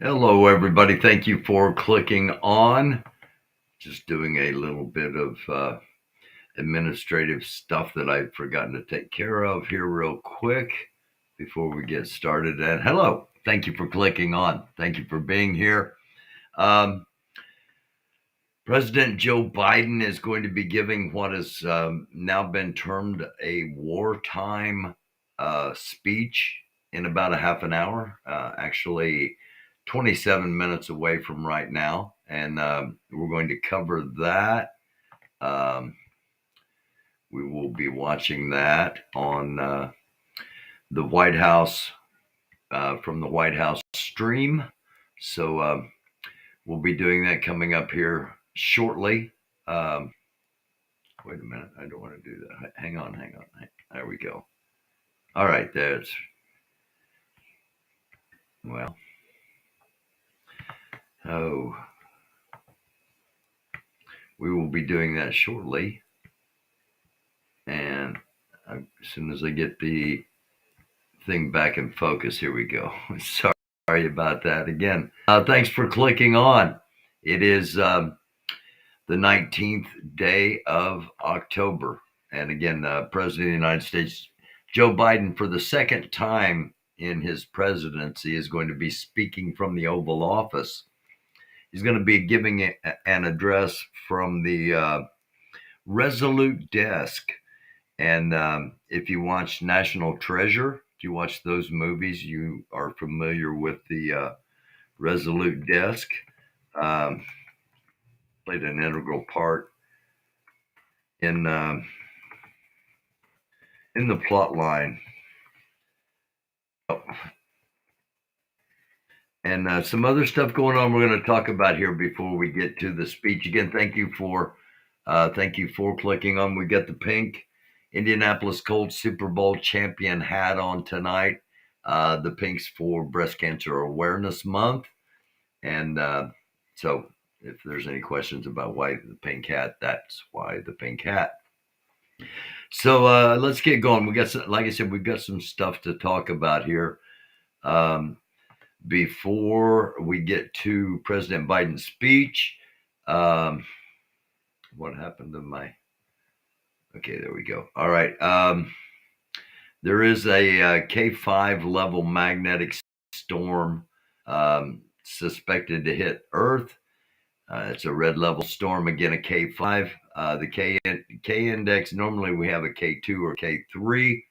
Hello, everybody. Thank you for clicking on. Just doing a little bit of administrative stuff that I've forgotten to take care of here, real quick, before we get started. And hello, thank you for clicking on. Thank you for being here. Um, President Joe Biden is going to be giving what has now been termed a wartime speech in about a half an hour. Actually, 27 minutes away from right now. And we're going to cover that. We will be watching that on the White House, from the White House stream. So we'll be doing that coming up here shortly. Wait a minute. I don't want to do that. Hang on. There we go. All right. Well, we will be doing that shortly. And as soon as I get the thing back in focus, here we go. Sorry about that again. Thanks for clicking on. It is the 19th day of October. And again, President of the United States, Joe Biden, for the second time in his presidency, is going to be speaking from the Oval Office. He's going to be giving an address from the Resolute Desk. And if you watch National Treasure, if you watch those movies, you are familiar with the Resolute Desk. Played an integral part in the plot line. And some other stuff going on we're going to talk about here before we get to the speech. Again, thank you for clicking on. We got the pink Indianapolis Colts Super Bowl champion hat on tonight. The pink's for Breast Cancer Awareness Month. And so if there's any questions about why the pink hat, that's why the pink hat. So let's get going. Like I said, we've got some stuff to talk about here. Before we get to President Biden's speech, what happened to my... Okay, there we go. All right. There is a K5 level magnetic storm suspected to hit Earth. It's a red level storm, again, a K5. The K index, normally we have a K2 or K3.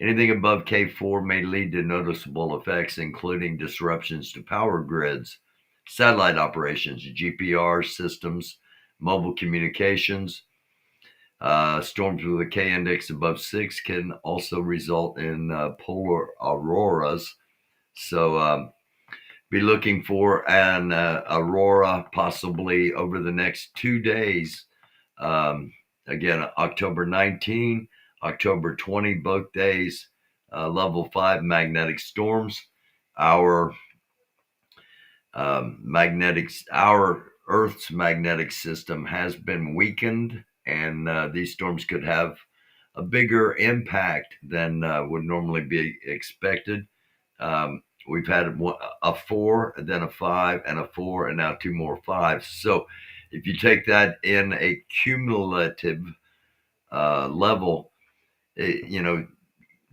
Anything above K4 may lead to noticeable effects, including disruptions to power grids, satellite operations, GPR systems, mobile communications. Storms with a K index above 6 can also result in polar auroras. So be looking for an aurora possibly over the next 2 days. Again, October 19, October 20, both days, level 5 magnetic storms. Our Earth's magnetic system has been weakened, and these storms could have a bigger impact than would normally be expected. We've had a 4, and then a 5, and a 4, and now 2 more 5s. So if you take that in a cumulative level,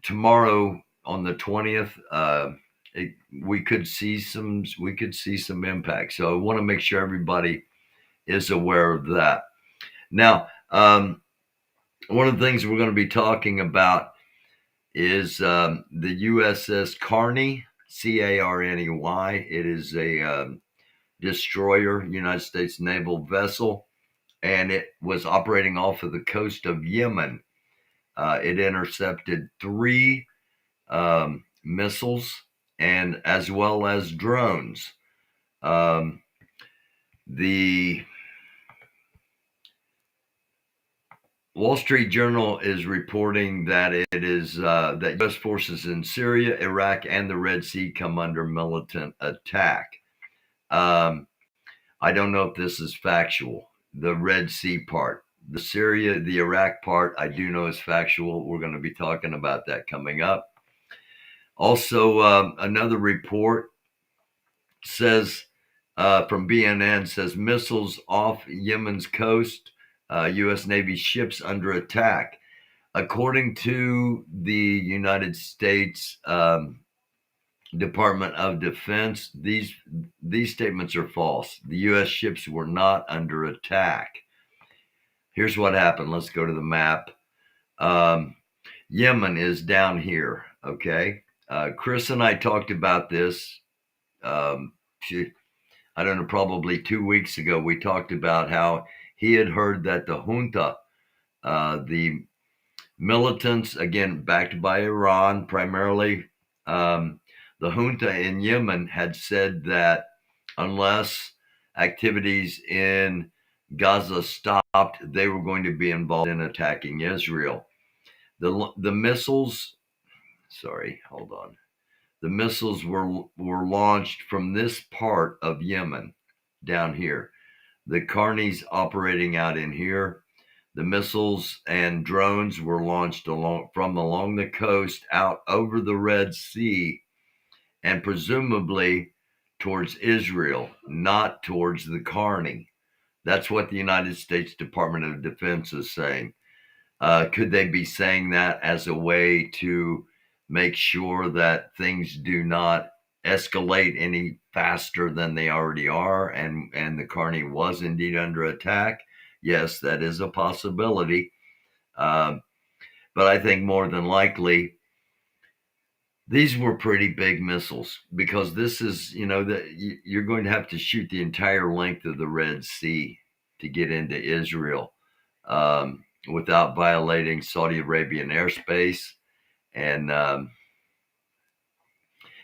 tomorrow on the 20th, we could see some impact. So I want to make sure everybody is aware of that. Now, one of the things we're going to be talking about is the USS Carney, Carney. It is a destroyer, United States naval vessel, and it was operating off of the coast of Yemen. It intercepted 3 missiles and as well as drones. The Wall Street Journal is reporting that it is that U.S. forces in Syria, Iraq, and the Red Sea come under militant attack. I don't know if this is factual. The Red Sea part, the Syria, the Iraq part, I do know is factual. We're going to be talking about that coming up. Also, another report says from BNN says missiles off Yemen's coast, U.S. Navy ships under attack. According to the United States Department of Defense, these statements are false. The U.S. ships were not under attack. Here's what happened. Let's go to the map. Yemen is down here. Okay. Chris and I talked about this. I don't know, probably 2 weeks ago, we talked about how he had heard that the junta, the militants, again, backed by Iran primarily, the junta in Yemen had said that unless activities in Gaza stopped, they were going to be involved in attacking Israel. The missiles, sorry, hold on. The missiles were launched from this part of Yemen down here. The Carney's operating out in here. The missiles and drones were launched along the coast out over the Red Sea and presumably towards Israel, not towards the Carney. That's what the United States Department of Defense is saying. Could they be saying that as a way to make sure that things do not escalate any faster than they already are, and the Carney was indeed under attack? Yes, that is a possibility. But I think more than likely, these were pretty big missiles, because this is, you're going to have to shoot the entire length of the Red Sea to get into Israel without violating Saudi Arabian airspace. And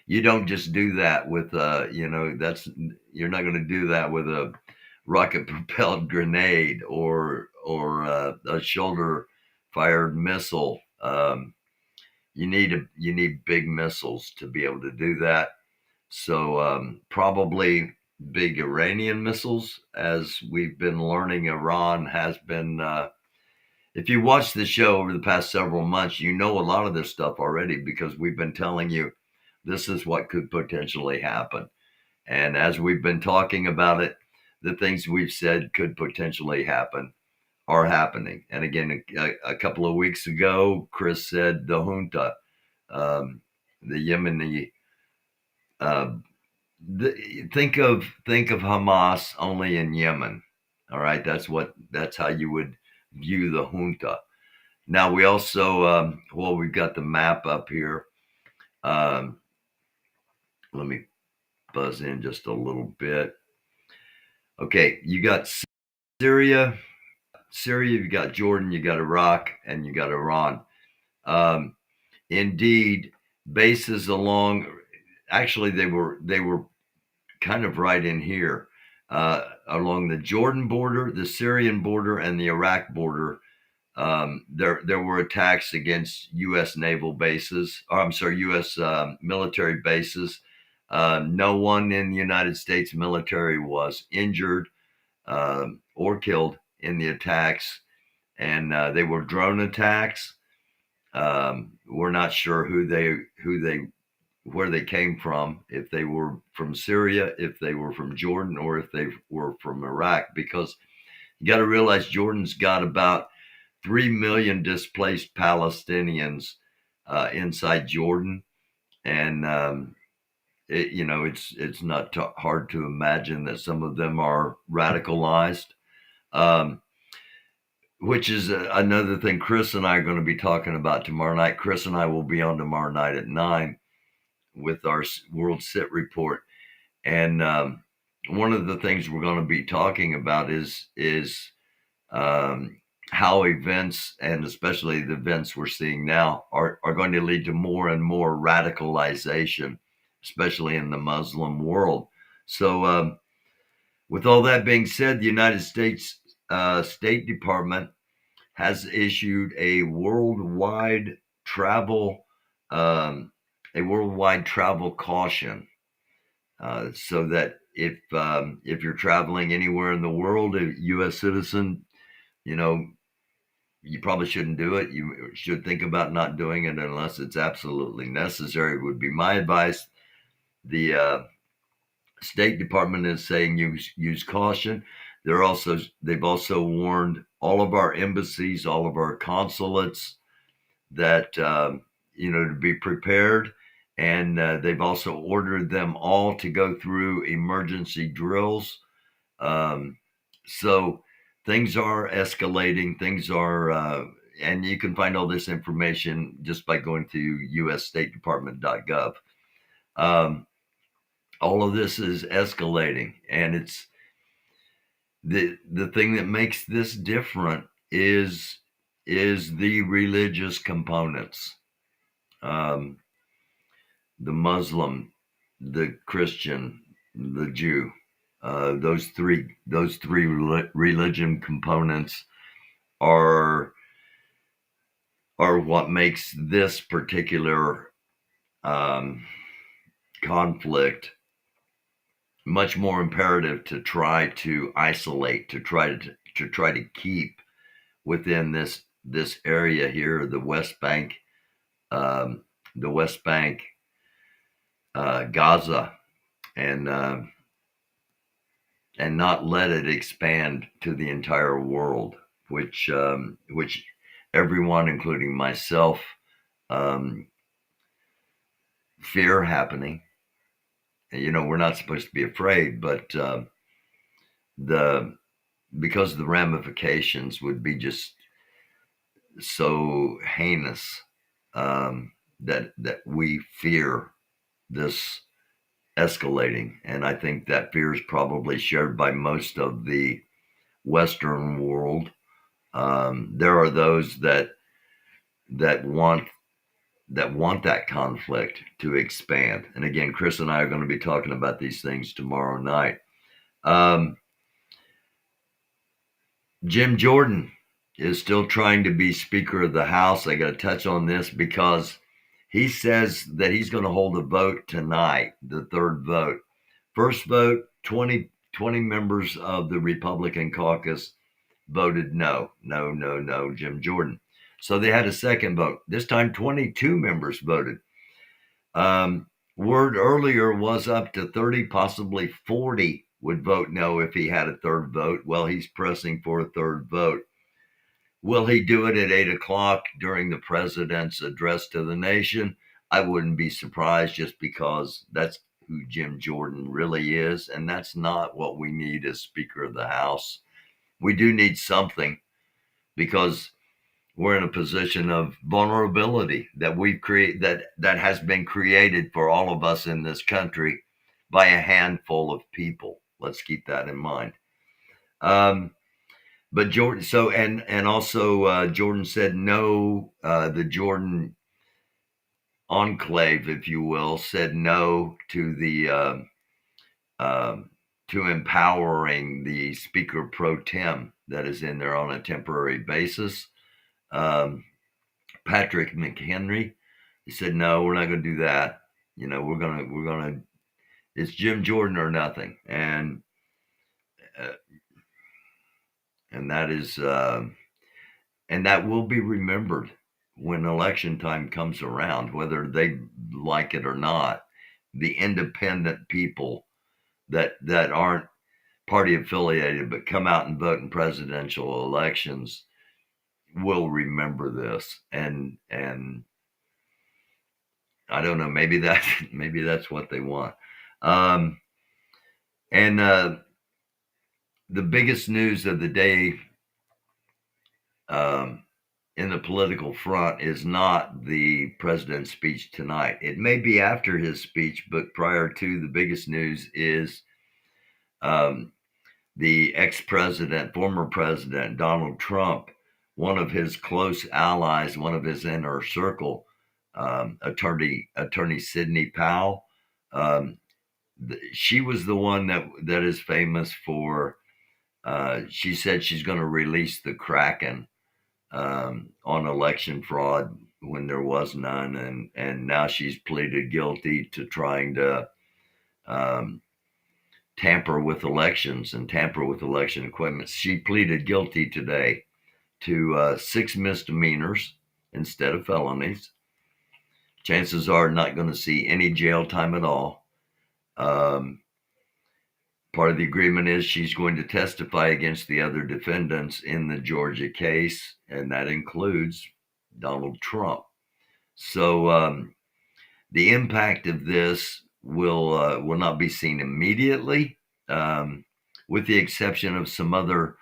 you don't just do that with, you're not going to do that with a rocket propelled grenade or a shoulder fired missile. You need big missiles to be able to do that. So probably big Iranian missiles, as we've been learning. Iran has been. If you watch the show over the past several months, you know a lot of this stuff already, because we've been telling you this is what could potentially happen. And as we've been talking about it, the things we've said could potentially happen are happening. And again, a couple of weeks ago, Chris said the junta, the Yemeni. Think of Hamas only in Yemen. All right, that's how you would view the junta. Now we also, we've got the map up here. Let me buzz in just a little bit. Okay, you got Syria, you got Jordan, you got Iraq, and you got Iran. Indeed, bases along. Actually, they were kind of right in here, along the Jordan border, the Syrian border, and the Iraq border. There were attacks against U.S. naval bases. U.S. Military bases. No one in the United States military was injured or killed in the attacks, and they were drone attacks. We're not sure where they came from, if they were from Syria, if they were from Jordan, or if they were from Iraq, because you got to realize Jordan's got about 3 million displaced Palestinians inside Jordan, and it's not hard to imagine that some of them are radicalized, which is another thing Chris and I are going to be talking about tomorrow night. Chris and I will be on tomorrow night at 9 with our World Sit Report, and one of the things we're going to be talking about is how events, and especially the events we're seeing now, are going to lead to more and more radicalization, especially in the Muslim world. So with all that being said, the United States State Department has issued a worldwide travel caution, so that if you're traveling anywhere in the world, a U.S. citizen, you probably shouldn't do it. You should think about not doing it unless it's absolutely necessary, would be my advice. The State Department is saying use caution. They've also warned all of our embassies, all of our consulates that to be prepared, and they've also ordered them all to go through emergency drills. So things are escalating. Things are, and you can find all this information just by going to usstatedepartment.gov. All of this is escalating, and it's the thing that makes this different is the religious components. The Muslim, the Christian, the Jew. Those three religion components are what makes this particular conflict much more imperative to try to isolate, to try to keep within this area here, the West Bank, Gaza, and not let it expand to the entire world, which everyone, including myself, fear happening. We're not supposed to be afraid, but because the ramifications would be just so heinous, that we fear this escalating. And I think that fear is probably shared by most of the Western world. There are those that want that conflict to expand. And again, Chris and I are going to be talking about these things tomorrow night. Jim Jordan is still trying to be Speaker of the House. I got to touch on this because he says that he's going to hold a vote tonight, the third vote. First vote, 20 members of the Republican caucus voted no, Jim Jordan. So they had a second vote. This time, 22 members voted. Word earlier was up to 30, possibly 40 would vote no if he had a third vote. Well, he's pressing for a third vote. Will he do it at 8 o'clock during the president's address to the nation? I wouldn't be surprised, just because that's who Jim Jordan really is. And that's not what we need as Speaker of the House. We do need something, because we're in a position of vulnerability that we've created, that has been created for all of us in this country by a handful of people. Let's keep that in mind. But Jordan, also Jordan said no. The Jordan enclave, if you will, said no to the to empowering the Speaker pro tem that is in there on a temporary basis. Patrick McHenry, he said, no, we're not going to do that. We're gonna. It's Jim Jordan or nothing, and that is, and that will be remembered when election time comes around, whether they like it or not. The independent people that aren't party affiliated but come out and vote in presidential elections will remember this, and I don't know, maybe that's what they want. The biggest news of the day in the political front is not the president's speech tonight. It may be after his speech, but prior to, the biggest news is the ex-president, former president Donald Trump, one of his close allies, one of his inner circle, attorney Sidney Powell. She was the one that is famous for. She said she's going to release the Kraken on election fraud when there was none, and now she's pleaded guilty to trying to tamper with elections and tamper with election equipment. She pleaded guilty today to 6 misdemeanors instead of felonies. Chances are not going to see any jail time at all. Part of the agreement is she's going to testify against the other defendants in the Georgia case, and that includes Donald Trump. So the impact of this will not be seen immediately, with the exception of some other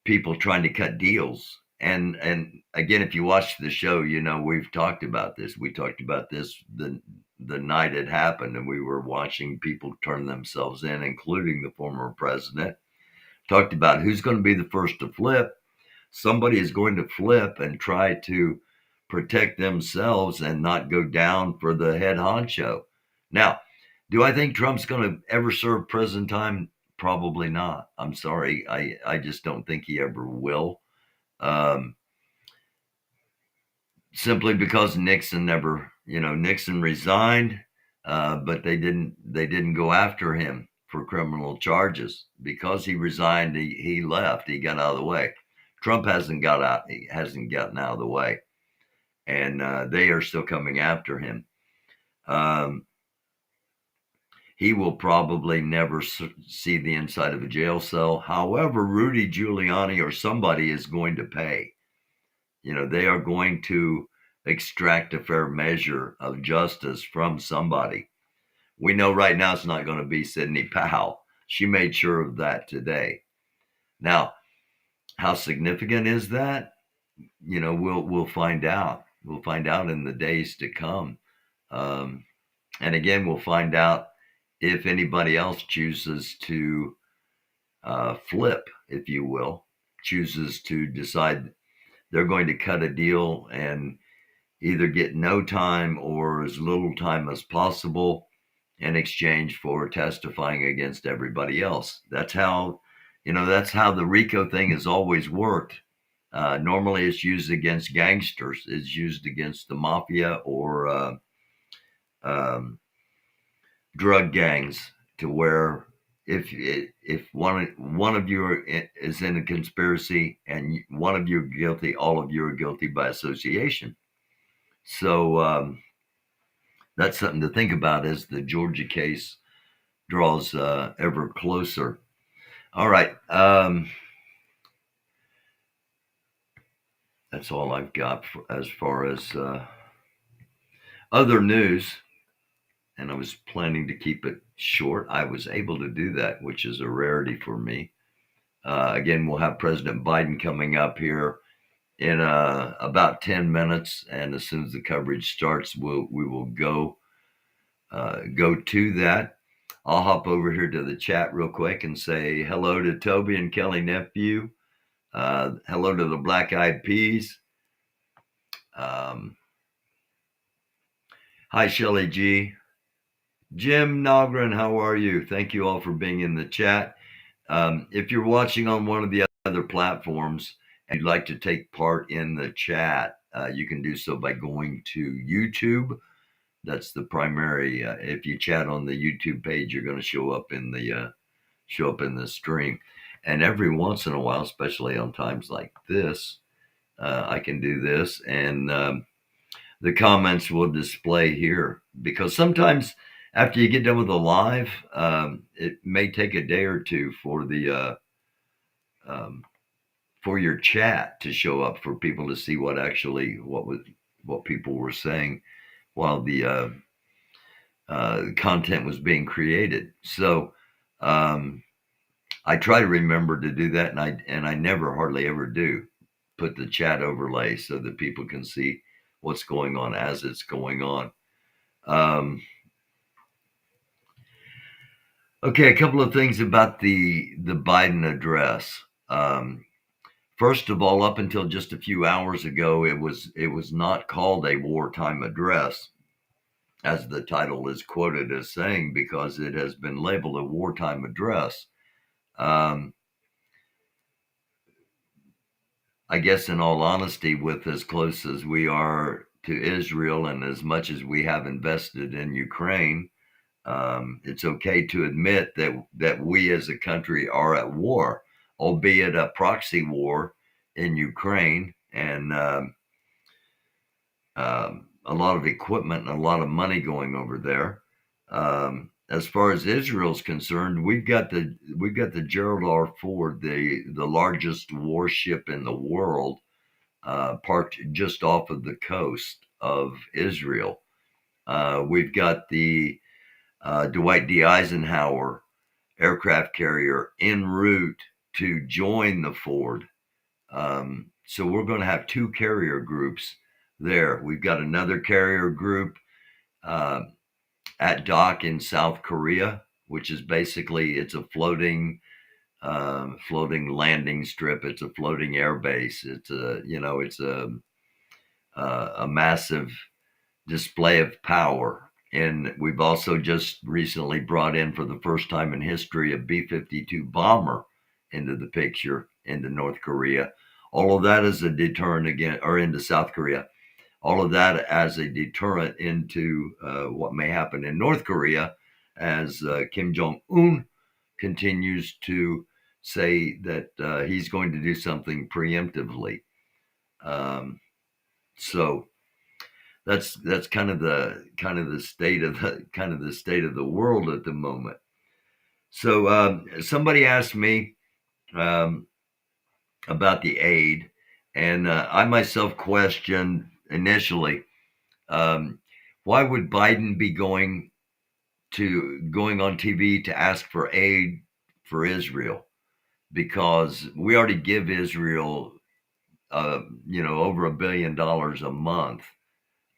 people trying to cut deals. And again, if you watch the show, we've talked about this. We talked about this the night it happened, and we were watching people turn themselves in, including the former president. Talked about who's going to be the first to flip. Somebody is going to flip and try to protect themselves and not go down for the head honcho. Now, do I think Trump's going to ever serve prison time? Probably not. I'm sorry. I just don't think he ever will. Simply because Nixon Nixon resigned, but they didn't go after him for criminal charges. Because he resigned, he left. He got out of the way. Trump hasn't gotten out of the way, and they are still coming after him. He will probably never see the inside of a jail cell. However, Rudy Giuliani or somebody is going to pay. They are going to extract a fair measure of justice from somebody. We know right now it's not going to be Sidney Powell. She made sure of that today. Now, how significant is that? We'll find out. We'll find out in the days to come. And again, we'll find out if anybody else chooses to flip, if you will, chooses to decide they're going to cut a deal and either get no time or as little time as possible in exchange for testifying against everybody else. That's how the RICO thing has always worked. Normally it's used against gangsters. It's used against the mafia or drug gangs, to where if one of you is in a conspiracy and one of you are guilty, all of you are guilty by association. So that's something to think about as the Georgia case draws ever closer. All right. That's all I've got as far as other news. And I was planning to keep it short. I was able to do that, which is a rarity for me. Again, we'll have President Biden coming up here in about 10 minutes. And as soon as the coverage starts, we will go to that. I'll hop over here to the chat real quick and say hello to Toby and Kelly Nephew. Hello to the Black Eyed Peas. Hi, Shelly G. Jim Nogren, how are you? Thank you all for being in the chat. If you're watching on one of the other platforms and you'd like to take part in the chat, you can do so by going to YouTube. That's the primary. If you chat on the YouTube page, you're going to show up in the stream. And every once in a while, especially on times like this, I can do this, and the comments will display here, because sometimes after you get done with the live, it may take a day or two for the for your chat to show up, for people to see what people were saying while the content was being created. So I try to remember to do that, and I never hardly ever do put the chat overlay so that people can see what's going on as it's going on. Okay, a couple of things about the Biden address. First of all, up until just a few hours ago, it was not called a wartime address, as the title is quoted as saying, because it has been labeled a wartime address. I guess, in all honesty, with as close as we are to Israel and as much as we have invested in Ukraine, it's okay to admit that we as a country are at war, albeit a proxy war in Ukraine, and a lot of equipment and a lot of money going over there. as far as Israel's concerned, we've got the Gerald R. Ford, the largest warship in the world, parked just off of the coast of Israel. We've got the Dwight D. Eisenhower aircraft carrier en route to join the Ford. So we're going to have two carrier groups there. We've got another carrier group uh, at dock in South Korea, which is basically it's a floating landing strip. It's a floating air base. It's a massive display of power. And we've also just recently brought in, for the first time in history, a B-52 bomber into the picture into North Korea. All of that is a deterrent again, or into South Korea. All of that as a deterrent into what may happen in North Korea as Kim Jong-un continues to say that he's going to do something preemptively. So that's kind of the state of the world at the moment. So somebody asked me um, about the aid, and I myself questioned initially, um, why would Biden be going on TV to ask for aid for Israel? Because we already give Israel, over $1 billion a month,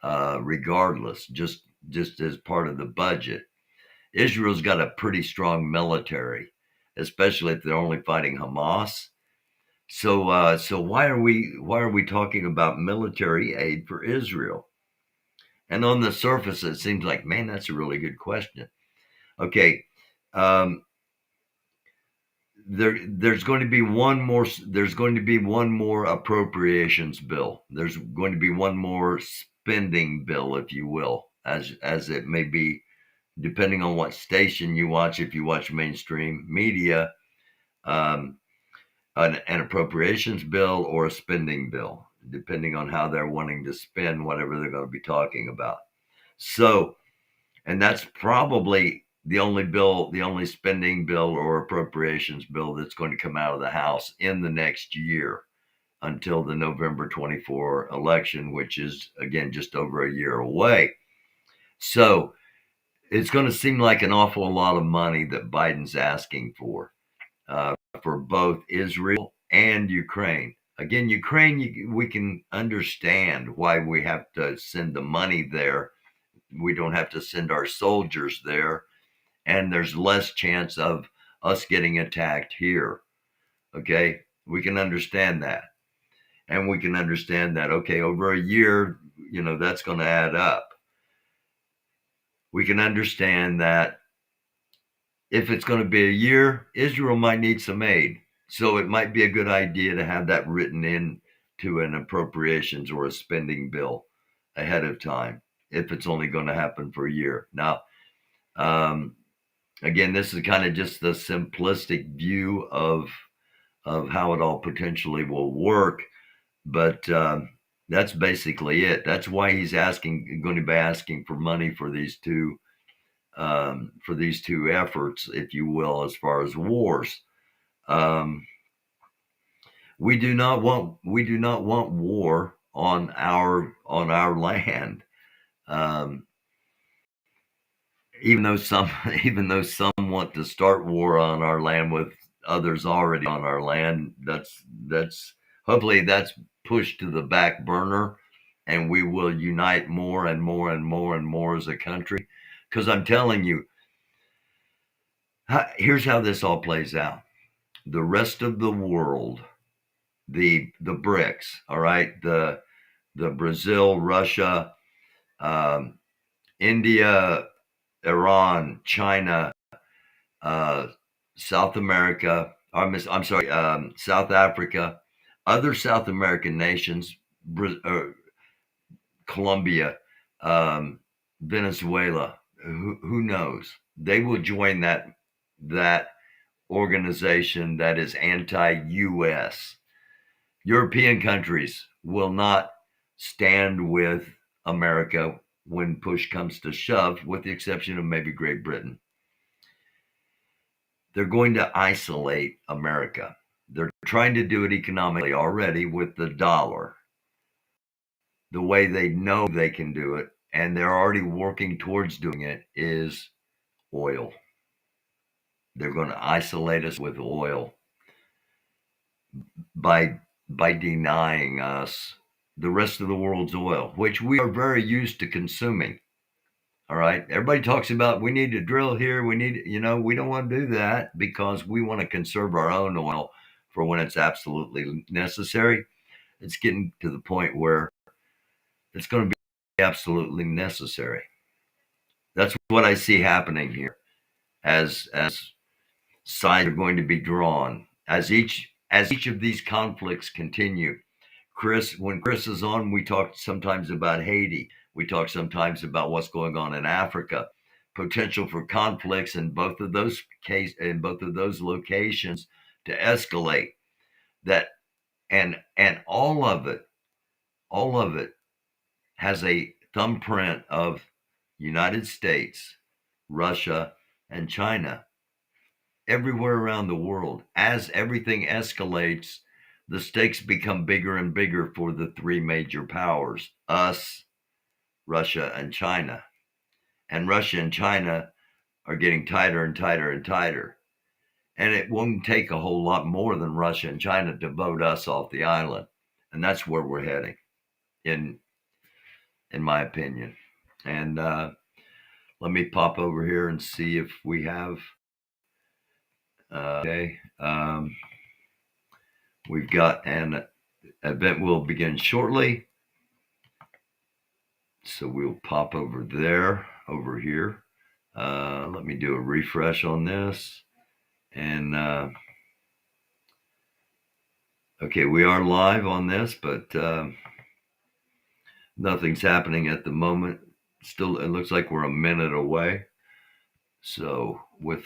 regardless, just as part of the budget. Israel's got a pretty strong military, especially if they're only fighting Hamas. So why are we talking about military aid for Israel? And on the surface, it seems like, man, that's a really good question. Okay, um, there's going to be one more. There's going to be one more appropriations bill. There's going to be one more spending bill, if you will, as it may be, depending on what station you watch. If you watch mainstream media, um, an appropriations bill or a spending bill, depending on how they're wanting to spend whatever they're going to be talking about. So, and that's probably the only spending bill or appropriations bill that's going to come out of the House in the next year until the November 24 election, which is, again, just over a year away. So it's going to seem like an awful lot of money that Biden's asking for both Israel and Ukraine. Again, Ukraine, we can understand why we have to send the money there. We don't have to send our soldiers there, and there's less chance of us getting attacked here. Okay, we can understand that. And we can understand that, okay, over a year, that's going to add up. We can understand that if it's going to be a year, Israel might need some aid. So it might be a good idea to have that written in to an appropriations or a spending bill ahead of time if it's only going to happen for a year. Now, um, again, this is kind of just the simplistic view of how it all potentially will work, but that's basically it. That's why he's going to be asking for money for these two efforts, if you will, as far as wars. Um, we do not want war on our land. Um, even though some even though some want to start war on our land with others already on our land, that's hopefully that's pushed to the back burner, and we will unite more and more and more and more as a country. Because I'm telling you, here's how this all plays out. The rest of the world, the BRICS, all right, the Brazil, Russia, um, India, Iran, China, uh, South America, I'm sorry, South Africa, other South American nations, Colombia, Venezuela, who knows? They will join that organization that is anti-U.S. European countries will not stand with America when push comes to shove, with the exception of maybe Great Britain. they're going to isolate America. They're trying to do it economically already with the dollar, the way they know they can do it, and they're already working towards doing it, is oil. They're going to isolate us with oil by denying us the rest of the world's oil, which we are very used to consuming. All right. Everybody talks about we need to drill here. We need, we don't want to do that because we want to conserve our own oil for when it's absolutely necessary. It's getting to the point where it's going to be absolutely necessary. That's what I see happening here as sides are going to be drawn as each of these conflicts continue. When Chris is on, we talk sometimes about Haiti. We talk sometimes about what's going on in Africa, potential for conflicts in both of those locations to escalate. That and all of it has a thumbprint of United States, Russia, and China. Everywhere around the world, as everything escalates, the stakes become bigger and bigger for the three major powers, us, Russia, and China. And Russia and China are getting tighter and tighter and tighter. And it won't take a whole lot more than Russia and China to vote us off the island. And that's where we're heading, in my opinion. And let me pop over here and see if we have... okay. We've got an event will begin shortly. So we'll pop over here. Let me do a refresh on this. And okay, we are live on this, but nothing's happening at the moment. Still, it looks like we're a minute away. So with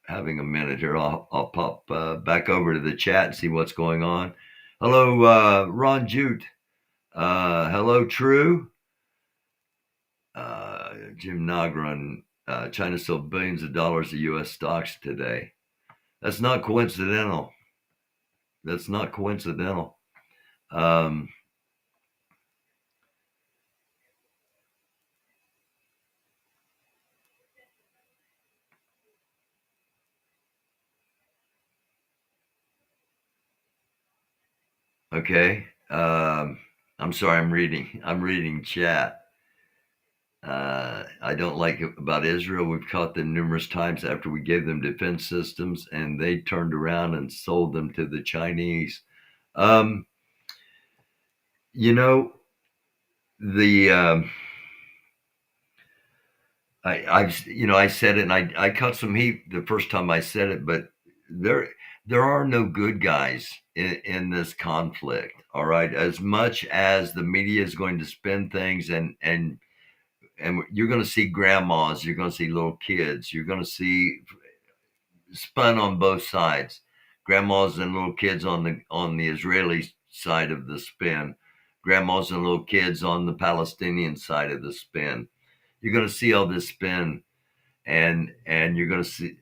having a minute here, I'll pop back over to the chat and see what's going on. Hello, Ron Jute. Hello, True. Jim Nagran. China sold billions of dollars of U.S. stocks today. That's not coincidental. Okay. I'm sorry. I'm reading chat. I don't like it about Israel. We've caught them numerous times after we gave them defense systems, and they turned around and sold them to the Chinese. I said it, and I caught some heat the first time I said it, but there are no good guys in this conflict. All right, as much as the media is going to spin things and you're going to see grandmas, you're going to see little kids, you're going to see spun on both sides, grandmas and little kids on the Israeli side of the spin, grandmas and little kids on the Palestinian side of the spin. You're going to see all this spin, and you're going to see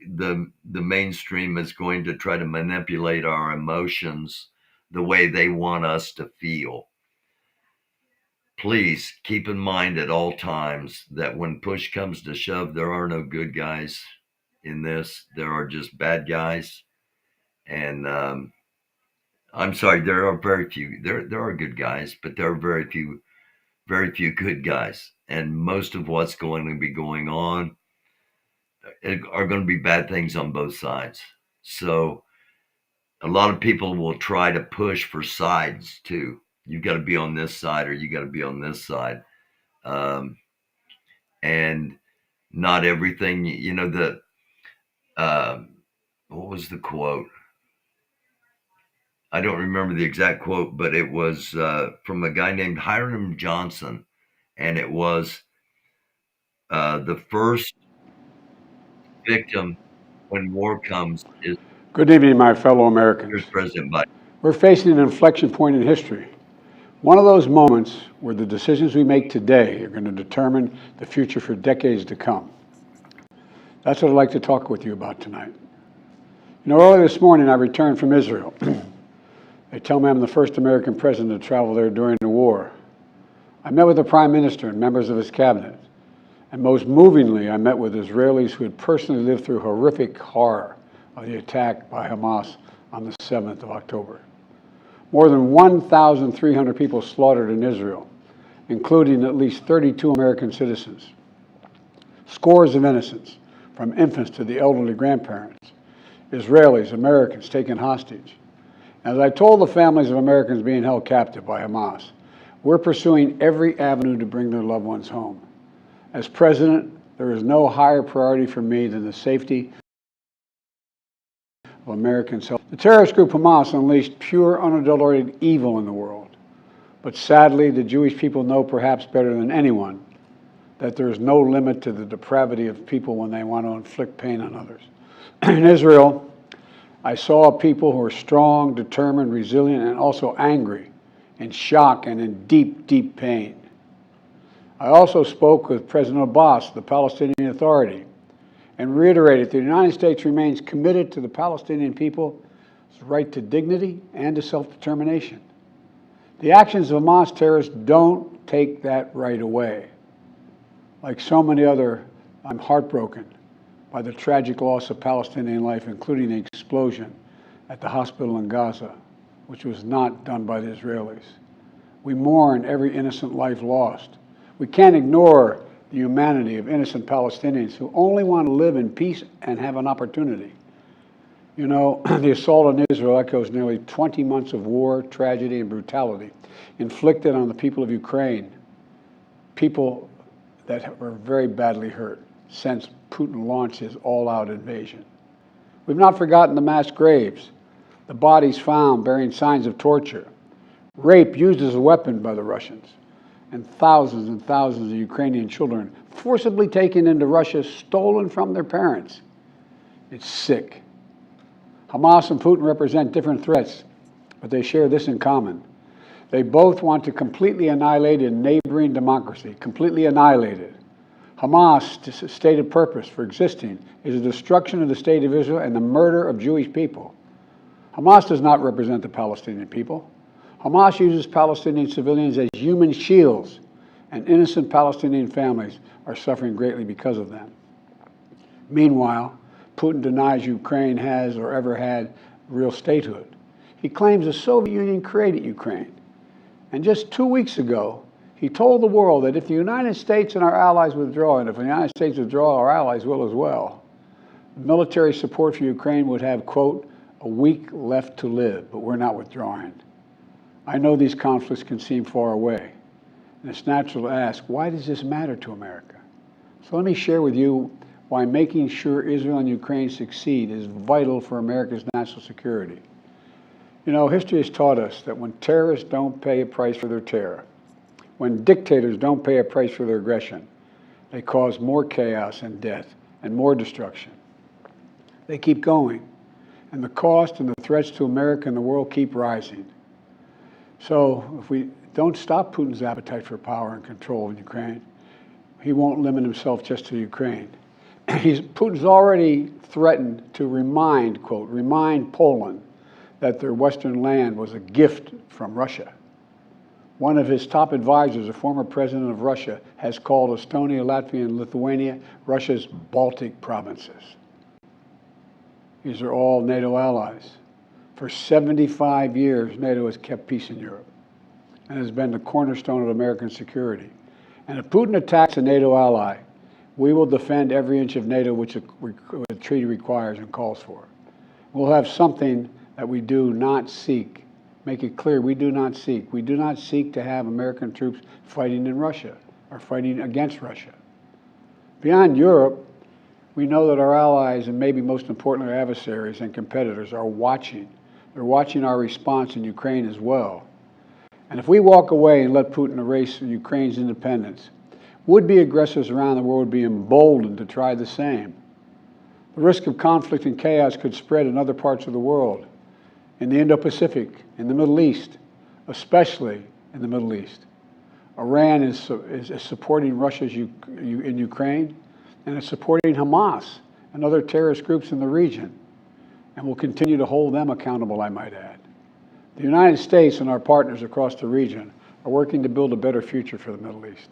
the mainstream is going to try to manipulate our emotions the way they want us to feel. Please keep in mind at all times that when push comes to shove, there are no good guys in this. There are just bad guys. And I'm sorry, there are very few. There are good guys, but there are very few good guys. And most of what's going to be going on are going to be bad things on both sides. So a lot of people will try to push for sides too. You've got to be on this side or you got to be on this side. And not everything, what was the quote? I don't remember the exact quote, but it was from a guy named Hiram Johnson. And it was the first victim when war comes is... Good evening, my fellow Americans. President Biden. We're facing an inflection point in history. One of those moments where the decisions we make today are going to determine the future for decades to come. That's what I'd like to talk with you about tonight. Early this morning I returned from Israel. They tell me I'm the first American president to travel there during the war. I met with the Prime Minister and members of his cabinet. And most movingly, I met with Israelis who had personally lived through horrific horror of the attack by Hamas on the 7th of October. More than 1,300 people slaughtered in Israel, including at least 32 American citizens. Scores of innocents, from infants to the elderly grandparents. Israelis, Americans taken hostage. As I told the families of Americans being held captive by Hamas, we're pursuing every avenue to bring their loved ones home. As president, there is no higher priority for me than the safety of Americans. The terrorist group Hamas unleashed pure, unadulterated evil in the world. But sadly, the Jewish people know perhaps better than anyone that there is no limit to the depravity of people when they want to inflict pain on others. In Israel, I saw people who are strong, determined, resilient, and also angry, in shock and in deep, deep pain. I also spoke with President Abbas, the Palestinian Authority, and reiterated that the United States remains committed to the Palestinian people's right to dignity and to self-determination. The actions of Hamas terrorists don't take that right away. Like so many other, I'm heartbroken by the tragic loss of Palestinian life, including the explosion at the hospital in Gaza, which was not done by the Israelis. We mourn every innocent life lost. We can't ignore the humanity of innocent Palestinians who only want to live in peace and have an opportunity. The assault on Israel echoes nearly 20 months of war, tragedy, and brutality inflicted on the people of Ukraine, people that were very badly hurt since Putin launched his all-out invasion. We've not forgotten the mass graves, the bodies found bearing signs of torture, rape used as a weapon by the Russians, and thousands of Ukrainian children forcibly taken into Russia, stolen from their parents. It's sick. Hamas and Putin represent different threats, but they share this in common. They both want to completely annihilate a neighboring democracy, completely annihilate it. Hamas' stated purpose for existing is the destruction of the state of Israel and the murder of Jewish people. Hamas does not represent the Palestinian people. Hamas uses Palestinian civilians as human shields, and innocent Palestinian families are suffering greatly because of them. Meanwhile, Putin denies Ukraine has or ever had real statehood. He claims the Soviet Union created Ukraine. And just 2 weeks ago, he told the world that if the United States and our allies withdraw, and if the United States withdraw, our allies will as well, military support for Ukraine would have, quote, a week left to live, but we're not withdrawing. I know these conflicts can seem far away, and it's natural to ask, why does this matter to America? So let me share with you why making sure Israel and Ukraine succeed is vital for America's national security. History has taught us that when terrorists don't pay a price for their terror, when dictators don't pay a price for their aggression, they cause more chaos and death and more destruction. They keep going, and the cost and the threats to America and the world keep rising. So if we don't stop Putin's appetite for power and control in Ukraine, he won't limit himself just to Ukraine. Putin's already threatened to remind Poland that their Western land was a gift from Russia. One of his top advisors, a former president of Russia, has called Estonia, Latvia, and Lithuania Russia's Baltic provinces. These are all NATO allies. For 75 years, NATO has kept peace in Europe and has been the cornerstone of American security. And if Putin attacks a NATO ally, we will defend every inch of NATO which the treaty requires and calls for. We'll have something that we do not seek. Make it clear, we do not seek. We do not seek to have American troops fighting in Russia or fighting against Russia. Beyond Europe, we know that our allies, and maybe most importantly our adversaries and competitors, are watching. They're watching our response in Ukraine as well. And if we walk away and let Putin erase Ukraine's independence, would-be aggressors around the world would be emboldened to try the same. The risk of conflict and chaos could spread in other parts of the world, in the Indo-Pacific, in the Middle East, especially in the Middle East. Iran is supporting Russia in Ukraine, and it's supporting Hamas and other terrorist groups in the region. and will continue to hold them accountable, I might add. The United States and our partners across the region are working to build a better future for the Middle East.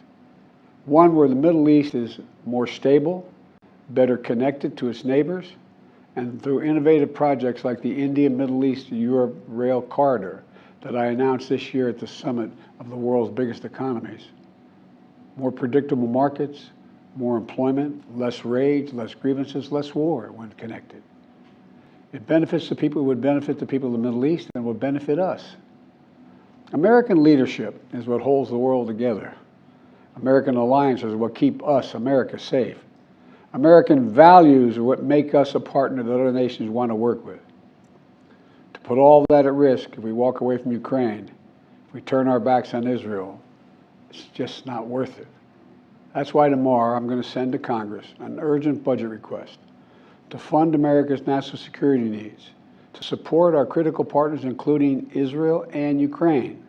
One where the Middle East is more stable, better connected to its neighbors, and through innovative projects like the India-Middle East-Europe Rail Corridor that I announced this year at the summit of the world's biggest economies. More predictable markets, more employment, less rage, less grievances, less war when connected. It benefits the people who would benefit the people of the Middle East and would benefit us. American leadership is what holds the world together. American alliances are what keep us, America, safe. American values are what make us a partner that other nations want to work with. To put all that at risk, if we walk away from Ukraine, if we turn our backs on Israel, it's just not worth it. That's why tomorrow I'm going to send to Congress an urgent budget request to fund America's national security needs, to support our critical partners, including Israel and Ukraine.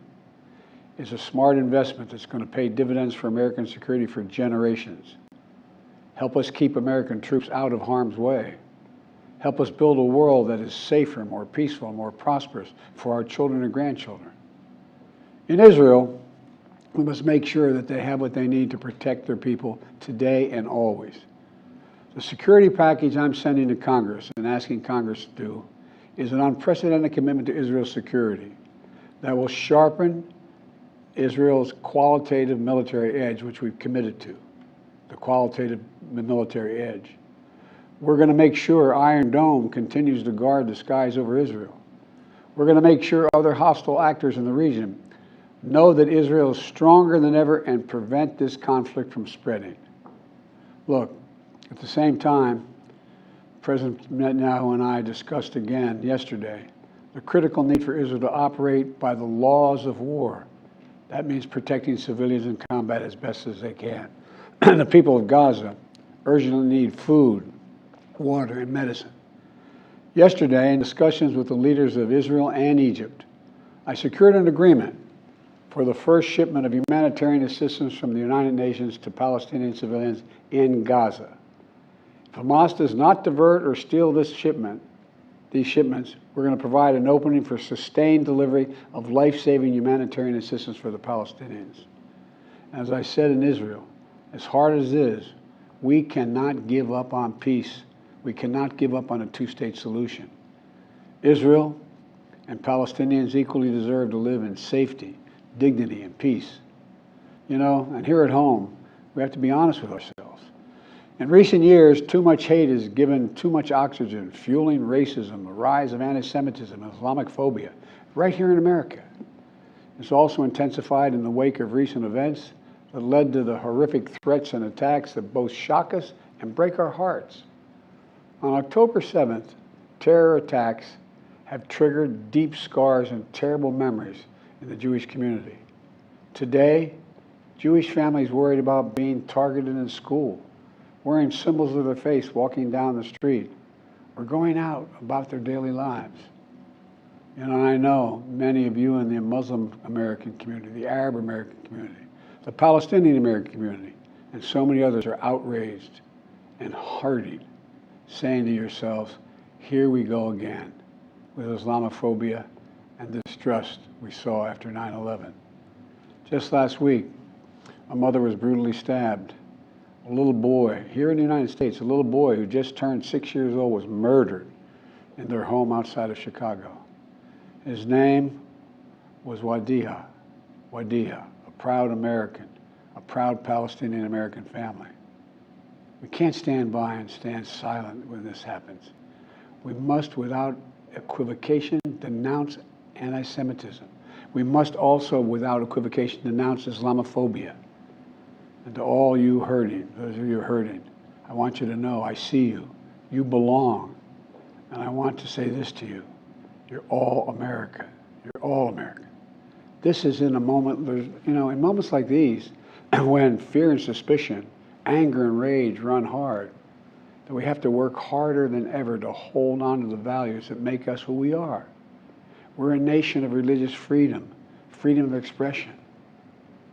It's a smart investment that's going to pay dividends for American security for generations. Help us keep American troops out of harm's way. Help us build a world that is safer, more peaceful, more prosperous for our children and grandchildren. In Israel, we must make sure that they have what they need to protect their people today and always. The security package I'm sending to Congress and asking Congress to do is an unprecedented commitment to Israel's security that will sharpen Israel's qualitative military edge, which we've committed to, the qualitative military edge. We're going to make sure Iron Dome continues to guard the skies over Israel. We're going to make sure other hostile actors in the region know that Israel is stronger than ever and prevent this conflict from spreading. Look, at the same time, President Netanyahu and I discussed again yesterday the critical need for Israel to operate by the laws of war. That means protecting civilians in combat as best as they can. The people of Gaza urgently need food, water, and medicine. Yesterday, in discussions with the leaders of Israel and Egypt, I secured an agreement for the first shipment of humanitarian assistance from the United Nations to Palestinian civilians in Gaza. If Hamas does not divert or steal these shipments, we're going to provide an opening for sustained delivery of life-saving humanitarian assistance for the Palestinians. As I said in Israel, as hard as it is, we cannot give up on peace. We cannot give up on a two-state solution. Israel and Palestinians equally deserve to live in safety, dignity, and peace. You know, and here at home, we have to be honest with ourselves. In recent years, too much hate has given too much oxygen, fueling racism, the rise of anti-Semitism, and Islamic phobia, right here in America. It's also intensified in the wake of recent events that led to the horrific threats and attacks that both shock us and break our hearts. On October 7th, terror attacks have triggered deep scars and terrible memories in the Jewish community. Today, Jewish families worried about being targeted in school, wearing symbols of their faith, walking down the street, or going out about their daily lives. You know, I know many of you in the Muslim American community, the Arab American community, the Palestinian American community, and so many others are outraged and heartened, saying to yourselves, here we go again with Islamophobia and distrust we saw after 9/11. Just last week, a mother was brutally stabbed. A little boy, here in the United States, a little boy who just turned 6 years old was murdered in their home outside of Chicago. His name was Wadiha, a proud American, a proud Palestinian American family. We can't stand by and stand silent when this happens. We must, without equivocation, denounce anti-Semitism. We must also, without equivocation, denounce Islamophobia. And to all you hurting, those of you hurting, I want you to know I see you. You belong. And I want to say this to you. You're all America. You're all America. This is in a moment, in moments like these, when fear and suspicion, anger and rage run hard, that we have to work harder than ever to hold on to the values that make us who we are. We're a nation of religious freedom, freedom of expression.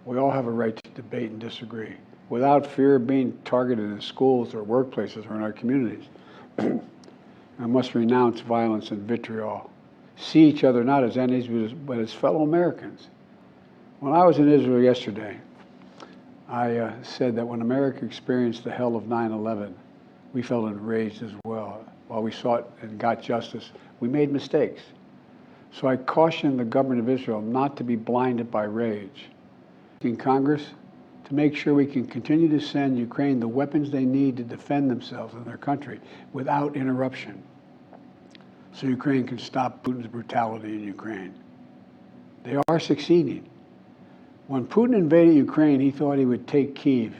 We all have a right to debate and disagree without fear of being targeted in schools or workplaces or in our communities. and must renounce violence and vitriol. See each other not as enemies, but as fellow Americans. When I was in Israel yesterday, I said that when America experienced the hell of 9/11, we felt enraged as well. While we sought and got justice, we made mistakes. So I cautioned the government of Israel not to be blinded by rage. In Congress, to make sure we can continue to send Ukraine the weapons they need to defend themselves and their country without interruption, so Ukraine can stop Putin's brutality in Ukraine. They are succeeding. When Putin invaded Ukraine, he thought he would take Kyiv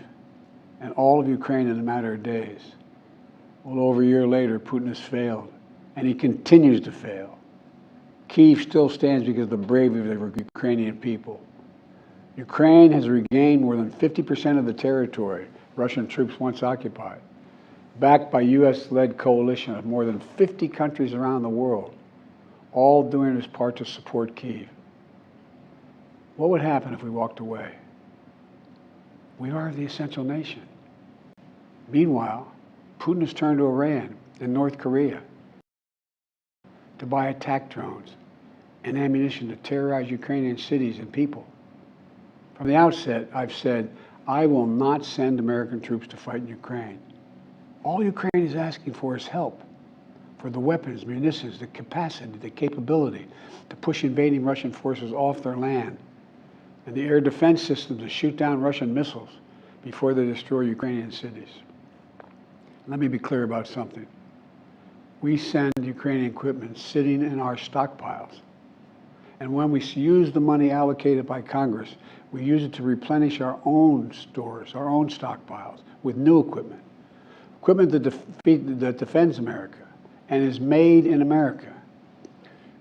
and all of Ukraine in a matter of days. Well, over a year later, Putin has failed, and he continues to fail. Kyiv still stands because of the bravery of the Ukrainian people. Ukraine has regained more than 50% of the territory Russian troops once occupied, backed by U.S.-led coalition of more than 50 countries around the world, all doing its part to support Kyiv. What would happen if we walked away? We are the essential nation. Meanwhile, Putin has turned to Iran and North Korea to buy attack drones and ammunition to terrorize Ukrainian cities and people. From the outset, I've said, I will not send American troops to fight in Ukraine. All Ukraine is asking for is help, for the weapons, munitions, the capacity, the capability to push invading Russian forces off their land, and the air defense system to shoot down Russian missiles before they destroy Ukrainian cities. Let me be clear about something. We send Ukrainian equipment sitting in our stockpiles. And when we use the money allocated by Congress, we use it to replenish our own stores, our own stockpiles, with new equipment. Equipment that defends America and is made in America.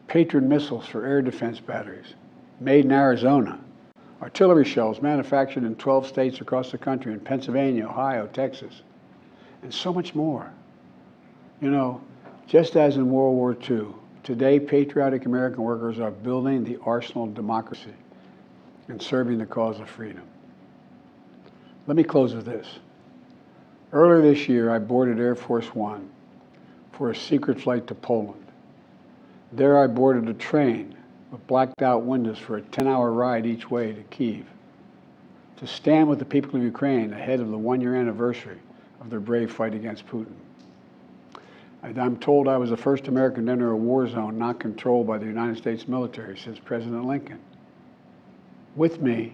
Patriot missiles for air defense batteries, made in Arizona. Artillery shells manufactured in 12 states across the country, in Pennsylvania, Ohio, Texas, and so much more. You know, just as in World War II, today patriotic American workers are building the arsenal of democracy and serving the cause of freedom. Let me close with this. Earlier this year, I boarded Air Force One for a secret flight to Poland. There I boarded a train with blacked out windows for a 10-hour ride each way to Kyiv, to stand with the people of Ukraine ahead of the one-year anniversary of their brave fight against Putin. I'm told I was the first American to enter a war zone not controlled by the United States military since President Lincoln. With me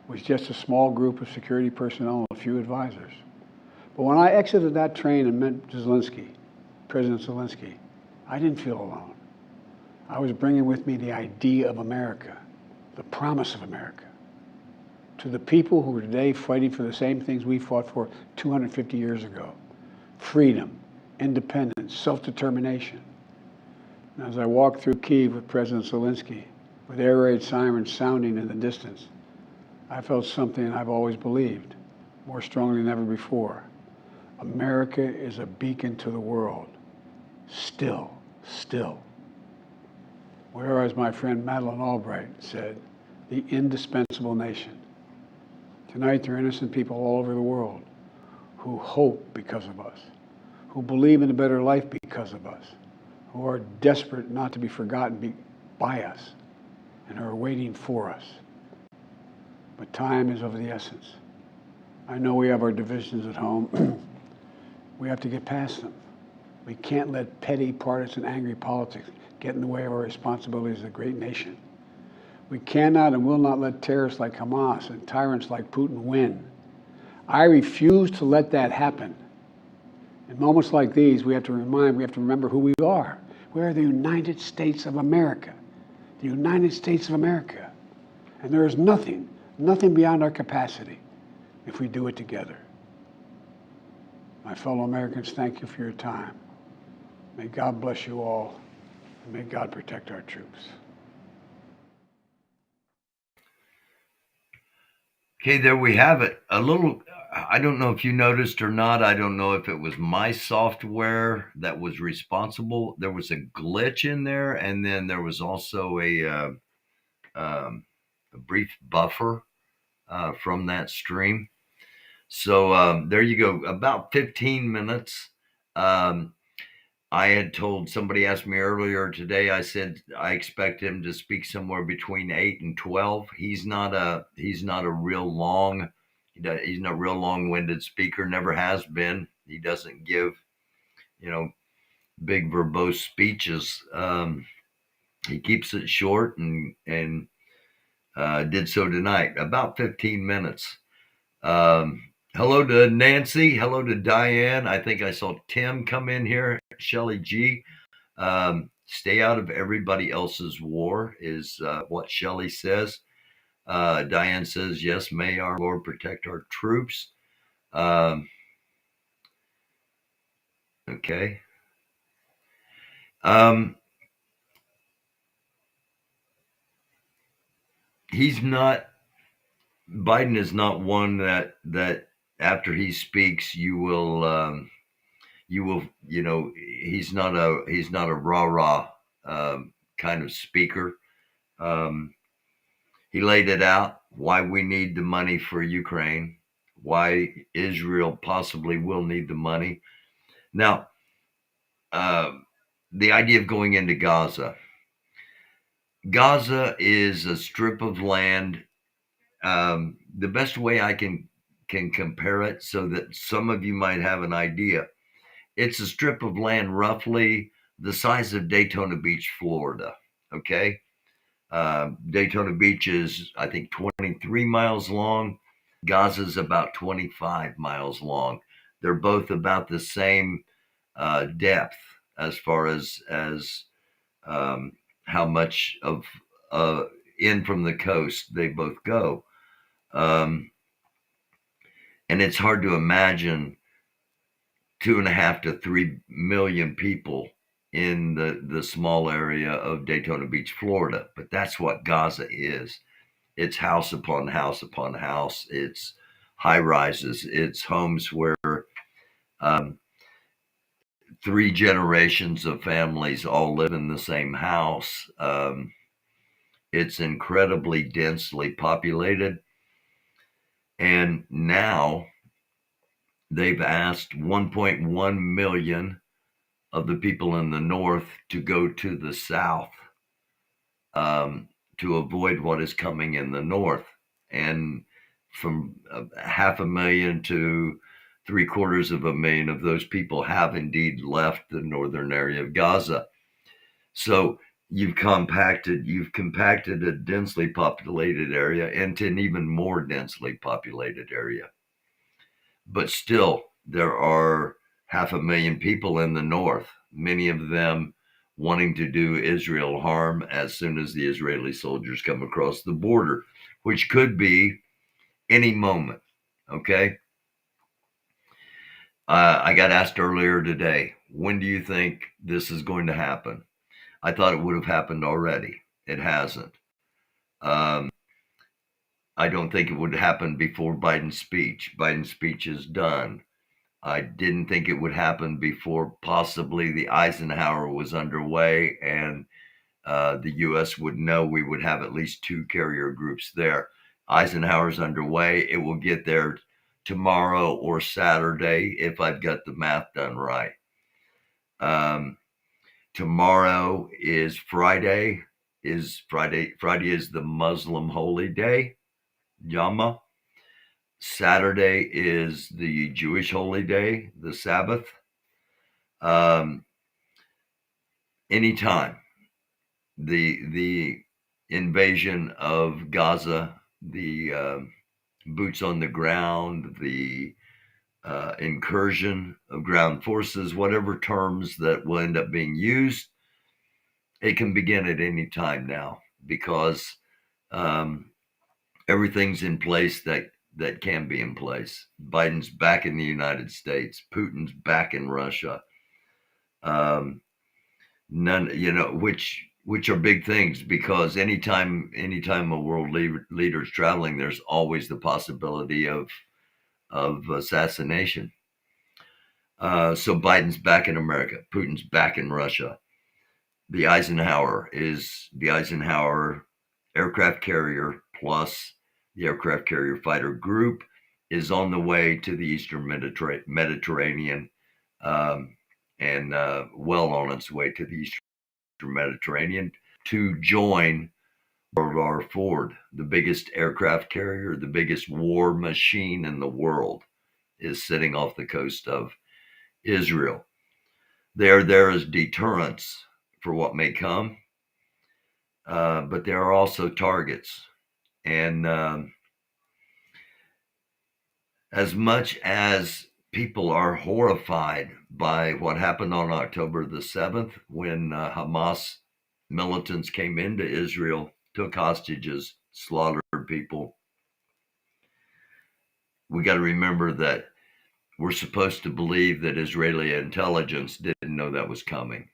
was just a small group of security personnel and a few advisors. But when I exited that train and met President Zelensky, I didn't feel alone. I was bringing with me the idea of America, the promise of America, to the people who are today fighting for the same things we fought for 250 years ago: freedom, independence, self-determination. And as I walked through Kyiv with President Zelensky, with air raid sirens sounding in the distance, I felt something I've always believed, more strongly than ever before. America is a beacon to the world. Still. Or as my friend Madeleine Albright said, the indispensable nation. Tonight, there are innocent people all over the world who hope because of us, who believe in a better life because of us, who are desperate not to be forgotten by us, and who are waiting for us. But time is of the essence. I know we have our divisions at home. We have to get past them. We can't let petty, partisan, angry politics get in the way of our responsibilities as a great nation. We cannot and will not let terrorists like Hamas and tyrants like Putin win. I refuse to let that happen. In moments like these, we have to remember who we are. We are the United States of America. The United States of America. And there is nothing beyond our capacity if we do it together. My fellow Americans, thank you for your time. May God bless you all, and may God protect our troops. Okay, there we have it. A little, I don't know if you noticed or not. I don't know if it was my software that was responsible. There was a glitch in there, and then there was also a brief buffer from that stream. So there you go, about 15 minutes. I had told somebody asked me earlier today. I said I expect him to speak somewhere between 8 and 12. He's not a real long. He's not a real long-winded speaker. Never has been. He doesn't give you know big verbose speeches. He keeps it short and did so tonight, about 15 minutes. Hello to Nancy. Hello to Diane. I think I saw Tim come in here. Shelly G. Stay out of everybody else's war is what Shelly says. Diane says, yes, may our Lord protect our troops. Okay. He's not, Biden is not one that after he speaks, he's not a rah-rah kind of speaker. He laid it out why we need the money for Ukraine, why Israel possibly will need the money. Now, the idea of going into Gaza. Gaza is a strip of land. The best way I can compare it so that some of you might have an idea. It's a strip of land roughly the size of Daytona Beach, Florida. Okay. Daytona Beach is, I think, 23 miles long. Gaza's about 25 miles long. They're both about the same depth as far as how much of in from the coast they both go. And it's hard to imagine 2.5 to 3 million people in the small area of Daytona Beach, Florida. But that's what Gaza is. It's house upon house upon house. It's high rises. It's homes where 3 generations of families all live in the same house. It's incredibly densely populated. And now they've asked 1.1 million of the people in the north to go to the south to avoid what is coming in the north. And from 500,000 to 750,000 of those people have indeed left the northern area of Gaza. So you've compacted a densely populated area into an even more densely populated area. But still, there are 500,000 people in the north, many of them wanting to do Israel harm as soon as the Israeli soldiers come across the border, which could be any moment. Okay. I got asked earlier today, when do you think this is going to happen? I thought it would have happened already. It hasn't. I don't think it would happen before Biden's speech. Biden's speech is done. I didn't think it would happen before possibly the Eisenhower was underway and the U.S. would know we would have at least 2 carrier groups there. Eisenhower's underway. It will get there tomorrow or Saturday if I've got the math done right. Tomorrow is Friday. Friday is the Muslim holy day, Yama. Saturday is the Jewish holy day, the Sabbath. Anytime the invasion of Gaza, the boots on the ground, the incursion of ground forces, whatever terms that will end up being used, it can begin at any time now because everything's in place that can be in place. Biden's back in the United States. Putin's back in Russia. Which are big things because anytime a world leader is traveling, there's always the possibility of assassination. So Biden's back in America. Putin's back in Russia. The Eisenhower aircraft carrier plus the aircraft carrier fighter group is on the way to the Eastern Mediterranean and well on its way to the Eastern Mediterranean to join World War Ford, the biggest aircraft carrier, the biggest war machine in the world, is sitting off the coast of Israel. They are there as deterrents for what may come, but they are also targets. And as much as people are horrified by what happened on October the 7th when Hamas militants came into Israel, took hostages, slaughtered people, we got to remember that we're supposed to believe that Israeli intelligence didn't know that was coming.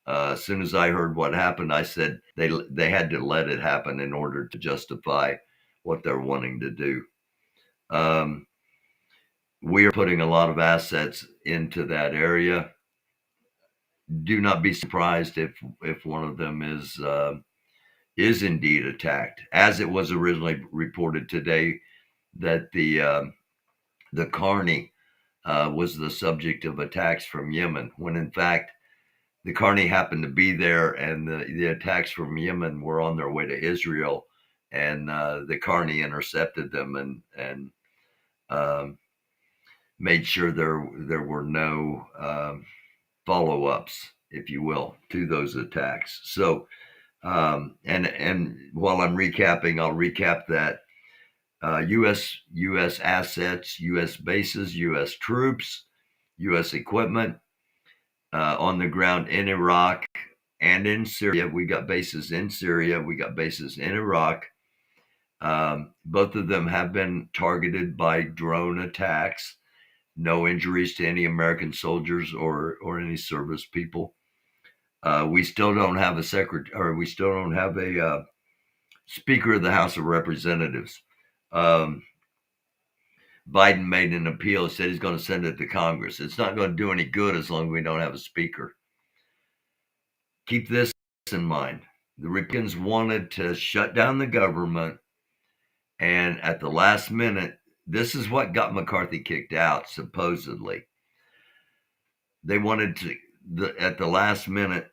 As soon as I heard what happened, I said they had to let it happen in order to justify what they're wanting to do. We are putting a lot of assets into that area. Do not be surprised if one of them is indeed attacked, as it was originally reported today that the Carney was the subject of attacks from Yemen, when in fact the Carney happened to be there, and the attacks from Yemen were on their way to Israel, and the Carney intercepted them and um, made sure there were no follow-ups, if you will, to those attacks. So, and while I'm recapping, I'll recap that U.S. assets, U.S. bases, U.S. troops, U.S. equipment on the ground in Iraq and in Syria. We got bases in Syria. We got bases in Iraq. Both of them have been targeted by drone attacks. No injuries to any American soldiers or any service people. We still don't have a secretary, or we still don't have a Speaker of the House of Representatives. Biden made an appeal, said he's going to send it to Congress. It's not going to do any good as long as we don't have a speaker. Keep this in mind. The Republicans wanted to shut down the government, and at the last minute, this is what got McCarthy kicked out, supposedly. They wanted to, at the last minute,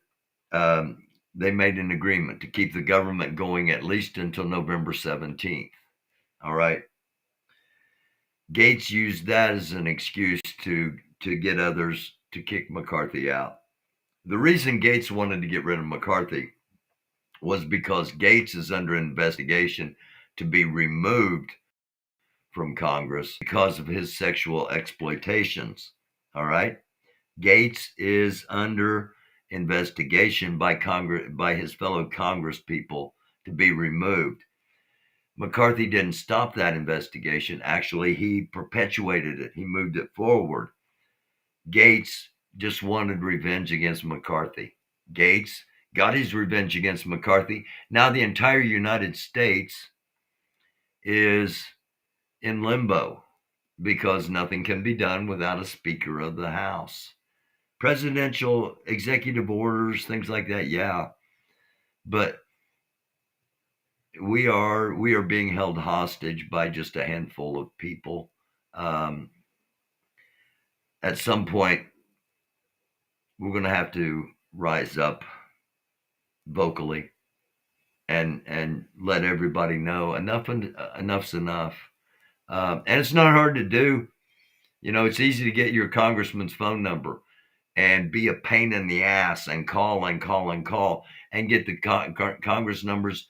they made an agreement to keep the government going at least until November 17th. All right. Gates used that as an excuse to get others to kick McCarthy out. The reason Gates wanted to get rid of McCarthy was because Gates is under investigation to be removed from Congress because of his sexual exploitations. All right. Gates is under investigation by Congress, by his fellow Congress people, to be removed. McCarthy didn't stop that investigation. Actually, he perpetuated it. He moved it forward. Gates just wanted revenge against McCarthy. Gates got his revenge against McCarthy. Now the entire United States is in limbo because nothing can be done without a Speaker of the House. Presidential executive orders, things like that, yeah. But we are being held hostage by just a handful of people. At some point, we're going to have to rise up vocally and let everybody know enough's enough. And it's not hard to do. You know, it's easy to get your congressman's phone number and be a pain in the ass and call and call and call and get the Congress numbers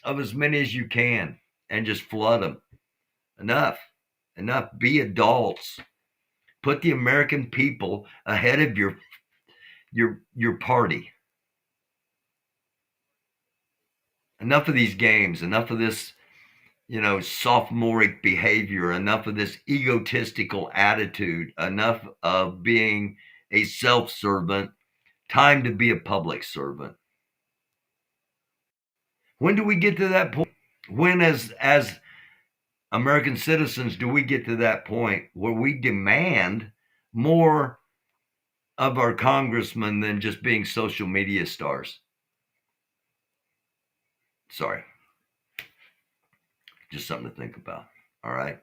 of as many as you can and just flood them. Enough. Be adults. Put the American people ahead of your party. Enough of these games. Enough of this, sophomoric behavior. Enough of this egotistical attitude. Enough of being a self-servant. Time to be a public servant. When do we get to that point? When, as American citizens, do we get to that point where we demand more of our congressmen than just being social media stars? Sorry. Just something to think about. All right.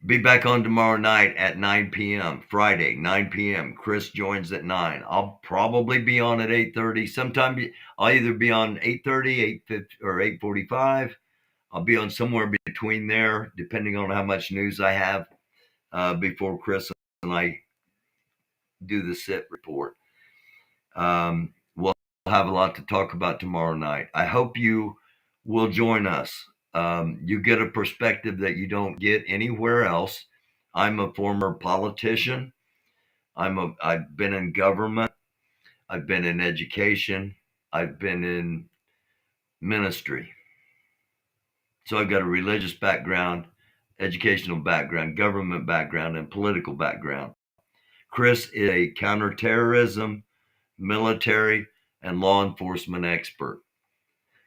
Be back on tomorrow night at 9 p.m. Friday, 9 p.m. Chris joins at 9. I'll probably be on at 8:30. Sometime I'll either be on 8:30, 8:50, or 8:45. I'll be on somewhere between there, depending on how much news I have before Chris and I do the sit report. We'll have a lot to talk about tomorrow night. I hope you will join us. You get a perspective that you don't get anywhere else. I'm a former politician. I've been in government. I've been in education. I've been in ministry. So I've got a religious background, educational background, government background, and political background. Chris is a counterterrorism, military, and law enforcement expert.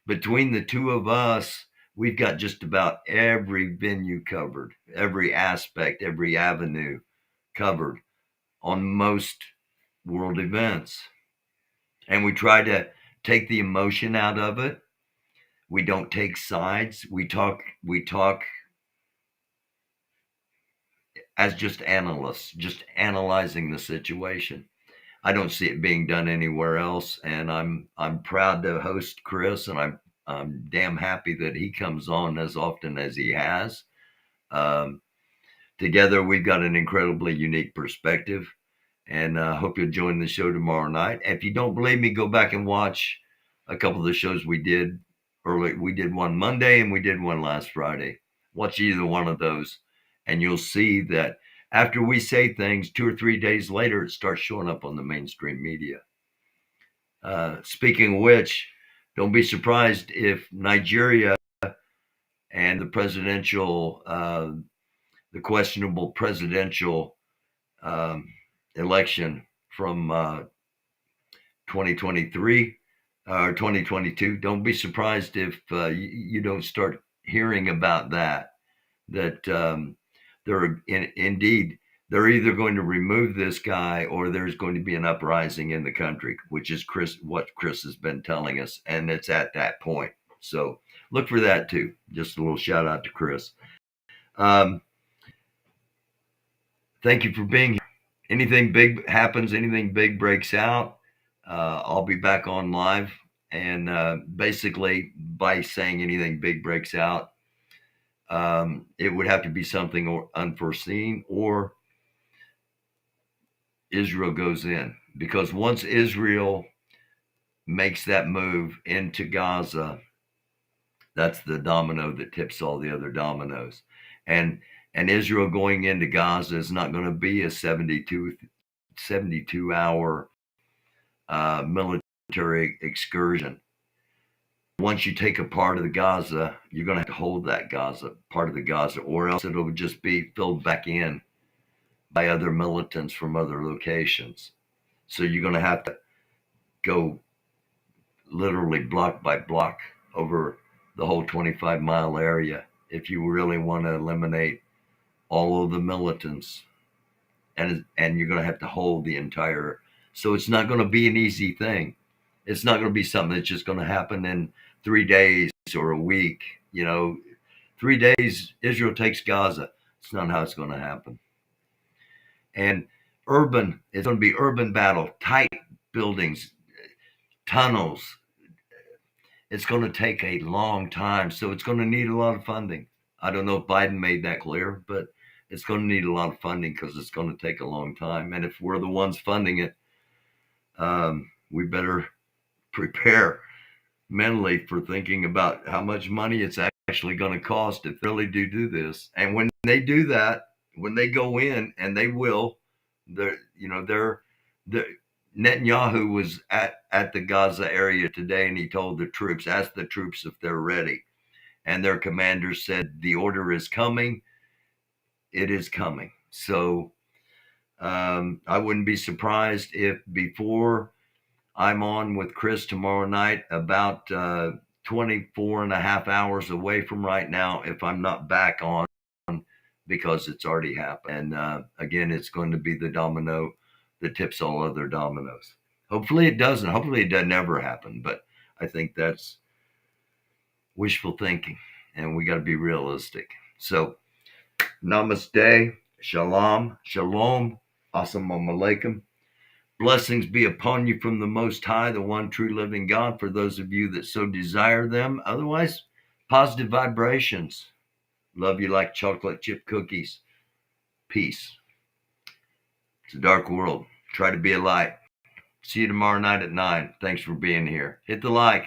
Between the two of us, we've got just about every venue covered, every aspect, every avenue covered on most world events. And we try to take the emotion out of it. We don't take sides. We talk as just analysts, just analyzing the situation. I don't see it being done anywhere else, and I'm proud to host Chris, and I'm damn happy that he comes on as often as he has. Um, Together, we've got an incredibly unique perspective, and hope you'll join the show tomorrow night. If you don't believe me, go back and watch a couple of the shows we did early. We did one Monday and we did one last Friday. Watch either one of those, and you'll see that after we say things, 2 or 3 days later, it starts showing up on the mainstream media. Speaking of which, don't be surprised if Nigeria and the questionable presidential election from 2023 or 2022, don't be surprised if you don't start hearing about that. Indeed, they're either going to remove this guy or there's going to be an uprising in the country, which is what Chris has been telling us, and it's at that point. So look for that too. Just a little shout out to Chris. Thank you for being here. Anything big happens, anything big breaks out, I'll be back on live. And basically, by saying anything big breaks out, it would have to be something unforeseen or Israel goes in. Because once Israel makes that move into Gaza, that's the domino that tips all the other dominoes. And Israel going into Gaza is not going to be a 72 hour military excursion. Once you take a part of the Gaza, you're going to have to hold that part of the Gaza, or else it'll just be filled back in by other militants from other locations. So you're going to have to go literally block by block over the whole 25-mile area if you really want to eliminate all of the militants. And you're going to have to hold the entire. So it's not going to be an easy thing. It's not going to be something that's just going to happen in 3 days or a week. 3 days, Israel takes Gaza. It's not how it's going to happen. And it's going to be urban battle, tight buildings, tunnels. It's going to take a long time. So it's going to need a lot of funding. I don't know if Biden made that clear, but it's going to need a lot of funding because it's going to take a long time. And if we're the ones funding it, we better prepare mentally for thinking about how much money it's actually going to cost if they really do this. And when they do that, when they go in, and they will, Netanyahu was at the Gaza area today, and he told asked the troops if they're ready. And their commander said, the order is coming. It is coming. So I wouldn't be surprised if before I'm on with Chris tomorrow night, about 24 and a half hours away from right now, if I'm not back on, because it's already happened. And again, it's going to be the domino that tips all other dominoes. Hopefully it doesn't. Hopefully it doesn't ever happen. But I think that's wishful thinking, and we got to be realistic. So Namaste. Shalom. Shalom. Assalamu alaikum. Blessings be upon you from the Most High, the one true living God, for those of you that so desire them. Otherwise, positive vibrations. Love you like chocolate chip cookies. Peace. It's a dark world. Try to be a light. See you tomorrow night at 9. Thanks for being here. Hit the like.